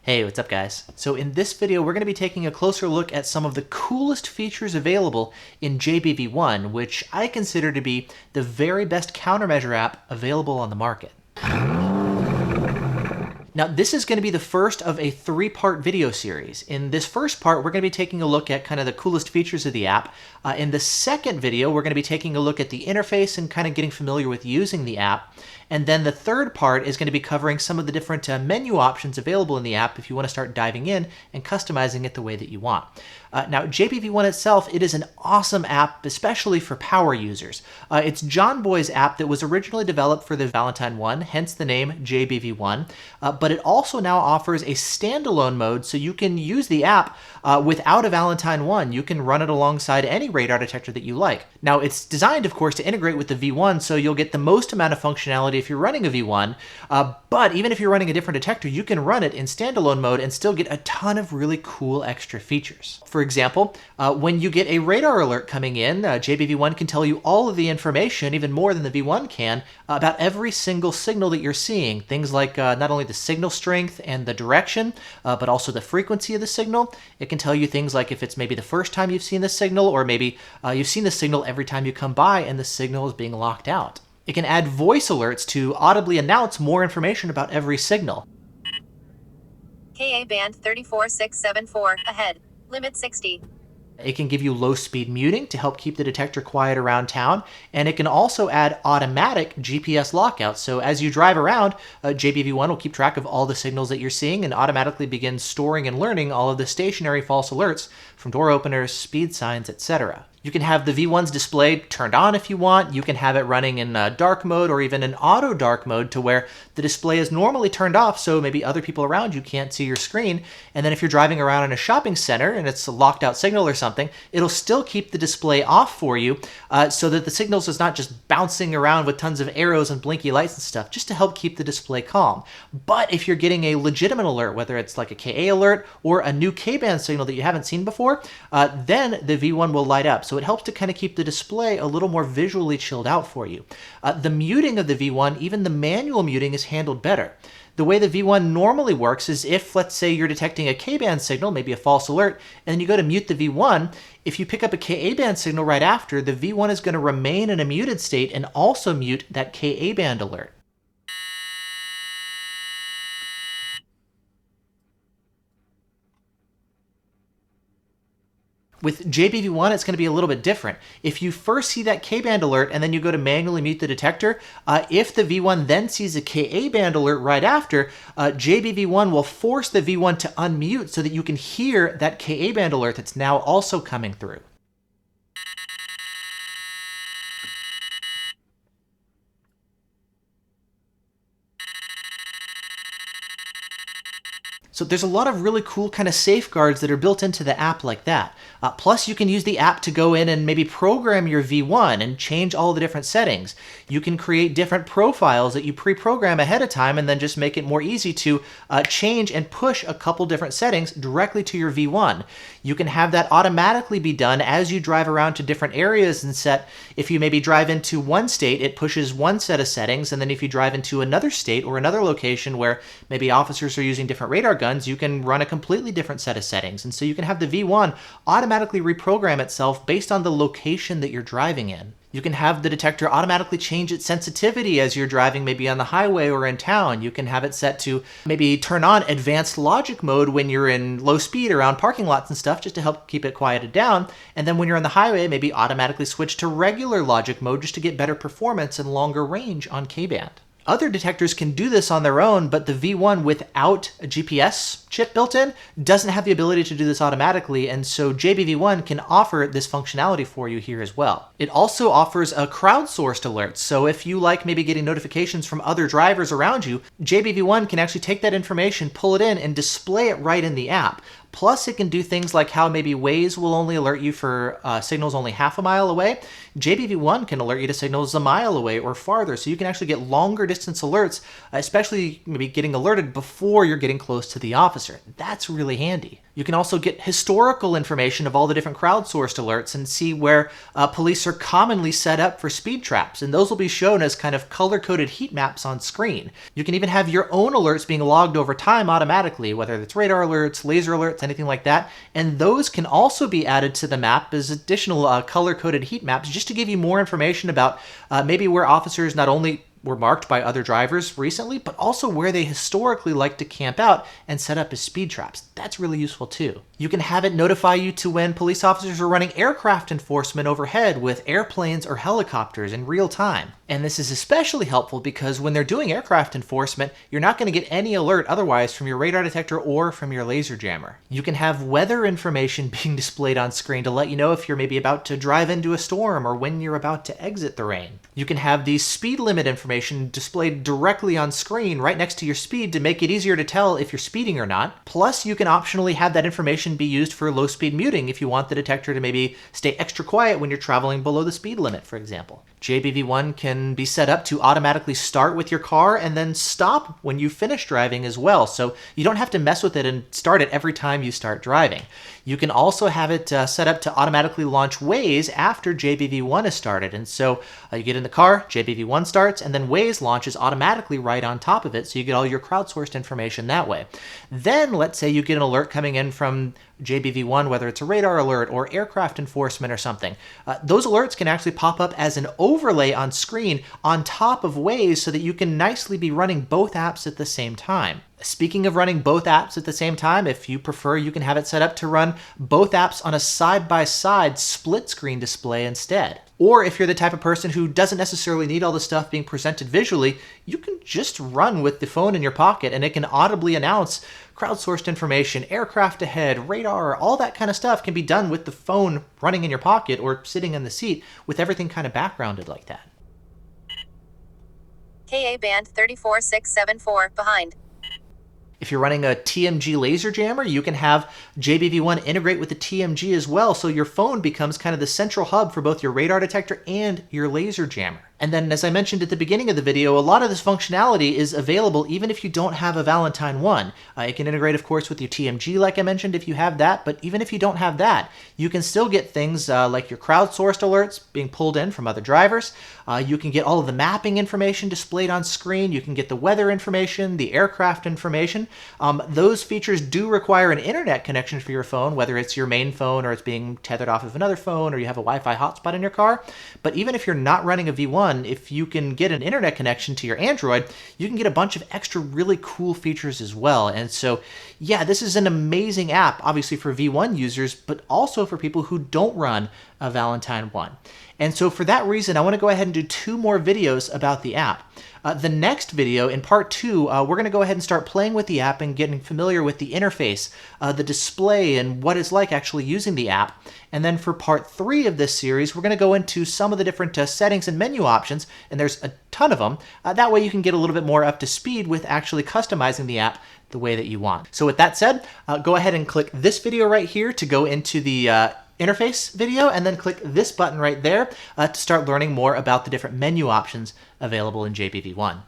Hey, what's up guys? So in this video, we're going to be taking a closer look at some of the coolest features available in JBV1, which I consider to be the very best countermeasure app available on the market. Now, this is going to be the first of a three-part video series. In this first part, we're going to be taking a look at kind of the coolest features of the app. In the second video, we're going to be taking a look at the interface and kind of getting familiar with using the app. And then the third part is going to be covering some of the different menu options available in the app if you want to start diving in and customizing it the way that you want. Now, JBV1 itself, it is an awesome app, especially for power users. It's John Boy's app that was originally developed for the Valentine 1, hence the name JBV1, but it also now offers a standalone mode, so you can use the app without a Valentine 1. You can run it alongside any radar detector that you like. Now, it's designed, of course, to integrate with the V1, so you'll get the most amount of functionality if you're running a V1, but even if you're running a different detector, you can run it in standalone mode and still get a ton of really cool extra features. For example, when you get a radar alert coming in, JBV1 can tell you all of the information, even more than the V1 can, about every single signal that you're seeing. Things like not only the signal strength and the direction, but also the frequency of the signal. It can tell you things like if it's maybe the first time you've seen the signal, or maybe you've seen the signal every time you come by and the signal is being locked out. It can add voice alerts to audibly announce more information about every signal. KA band 34674, ahead, limit 60. It can give you low-speed muting to help keep the detector quiet around town, and it can also add automatic GPS lockouts. So as you drive around, JBV1 will keep track of all the signals that you're seeing and automatically begin storing and learning all of the stationary false alerts from door openers, speed signs, etc. You can have the V1's display turned on if you want. You can have it running in dark mode or even an auto dark mode to where the display is normally turned off so maybe other people around you can't see your screen. And then if you're driving around in a shopping center and it's a locked out signal or something, it'll still keep the display off for you so that the signals is not just bouncing around with tons of arrows and blinky lights and stuff, just to help keep the display calm. But if you're getting a legitimate alert, whether it's like a KA alert or a new K-band signal that you haven't seen before, then the V1 will light up. So it helps to kind of keep the display a little more visually chilled out for you. The muting of the V1, even the manual muting, is handled better. The way the V1 normally works is if, let's say, you're detecting a K-band signal, maybe a false alert, and then you go to mute the V1, if you pick up a Ka-band signal right after, the V1 is going to remain in a muted state and also mute that Ka-band alert. With JBV1, it's going to be a little bit different. If you first see that K-band alert and then you go to manually mute the detector, if the V1 then sees a Ka-band alert right after, JBV1 will force the V1 to unmute so that you can hear that Ka-band alert that's now also coming through. So there's a lot of really cool kind of safeguards that are built into the app like that. Plus, you can use the app to go in and maybe program your V1 and change all the different settings. You can create different profiles that you pre-program ahead of time and then just make it more easy to change and push a couple different settings directly to your V1. You can have that automatically be done as you drive around to different areas and set, if you maybe drive into one state, it pushes one set of settings, and then if you drive into another state or another location where maybe officers are using different radar guns, you can run a completely different set of settings. And so you can have the V1 automatically reprogram itself based on the location that you're driving in. You can have the detector automatically change its sensitivity as you're driving maybe on the highway or in town. You can have it set to maybe turn on advanced logic mode when you're in low speed around parking lots and stuff, just to help keep it quieted down. And then when you're on the highway, maybe automatically switch to regular logic mode just to get better performance and longer range on K-band. Other detectors can do this on their own, but the V1 without a GPS chip built in doesn't have the ability to do this automatically, and so JBV1 can offer this functionality for you here as well. It also offers a crowdsourced alert, so if you like maybe getting notifications from other drivers around you, JBV1 can actually take that information, pull it in, and display it right in the app. Plus, it can do things like how maybe Waze will only alert you for signals only half a mile away. JBV1 can alert you to signals a mile away or farther, so you can actually get longer distance alerts, especially maybe getting alerted before you're getting close to the officer. That's really handy. You can also get historical information of all the different crowdsourced alerts and see where police are commonly set up for speed traps, and those will be shown as kind of color-coded heat maps on screen. You can even have your own alerts being logged over time automatically, whether it's radar alerts, laser alerts, anything like that, and those can also be added to the map as additional color-coded heat maps just to give you more information about maybe where officers not only were marked by other drivers recently, but also where they historically like to camp out and set up as speed traps. That's really useful too. You can have it notify you to when police officers are running aircraft enforcement overhead with airplanes or helicopters in real time. And this is especially helpful because when they're doing aircraft enforcement, you're not going to get any alert otherwise from your radar detector or from your laser jammer. You can have weather information being displayed on screen to let you know if you're maybe about to drive into a storm or when you're about to exit the rain. You can have the speed limit information displayed directly on screen right next to your speed to make it easier to tell if you're speeding or not. Plus, you can optionally have that information be used for low speed muting if you want the detector to maybe stay extra quiet when you're traveling below the speed limit, for example. JBV1 can be set up to automatically start with your car and then stop when you finish driving as well, so you don't have to mess with it and start it every time you start driving. You can also have it set up to automatically launch Waze after JBV1 is started, and so you get in the car, JBV1 starts, and then Waze launches automatically right on top of it, so you get all your crowdsourced information that way. Then let's say you get an alert coming in from JBV1, whether it's a radar alert or aircraft enforcement or something. Those alerts can actually pop up as an overlay on screen on top of Waze so that you can nicely be running both apps at the same time. Speaking of running both apps at the same time, if you prefer, you can have it set up to run both apps on a side-by-side split screen display instead. Or if you're the type of person who doesn't necessarily need all the stuff being presented visually, you can just run with the phone in your pocket and it can audibly announce crowdsourced information, aircraft ahead, radar, all that kind of stuff can be done with the phone running in your pocket or sitting in the seat with everything kind of backgrounded like that. KA band 34674, behind. If you're running a TMG laser jammer, you can have JBV1 integrate with the TMG as well, so your phone becomes kind of the central hub for both your radar detector and your laser jammer. And then, as I mentioned at the beginning of the video, a lot of this functionality is available even if you don't have a Valentine 1. It can integrate, of course, with your TMG, like I mentioned, if you have that, but even if you don't have that, you can still get things like your crowdsourced alerts being pulled in from other drivers. You can get all of the mapping information displayed on screen. You can get the weather information, the aircraft information. Those features do require an internet connection for your phone, whether it's your main phone or it's being tethered off of another phone or you have a Wi-Fi hotspot in your car. But even if you're not running a V1, if you can get an internet connection to your Android, you can get a bunch of extra really cool features as well. And so, yeah, this is an amazing app, obviously for V1 users, but also for people who don't run a Valentine 1. And so for that reason, I want to go ahead and do 2 more videos about the app. The next video, in part 2, we're going to go ahead and start playing with the app and getting familiar with the interface, the display, and what it's like actually using the app. And then for part 3 of this series, we're going to go into some of the different settings and menu options, and there's a ton of them. That way you can get a little bit more up to speed with actually customizing the app the way that you want. So with that said, go ahead and click this video right here to go into the interface video, and then click this button right there to start learning more about the different menu options available in JBV1.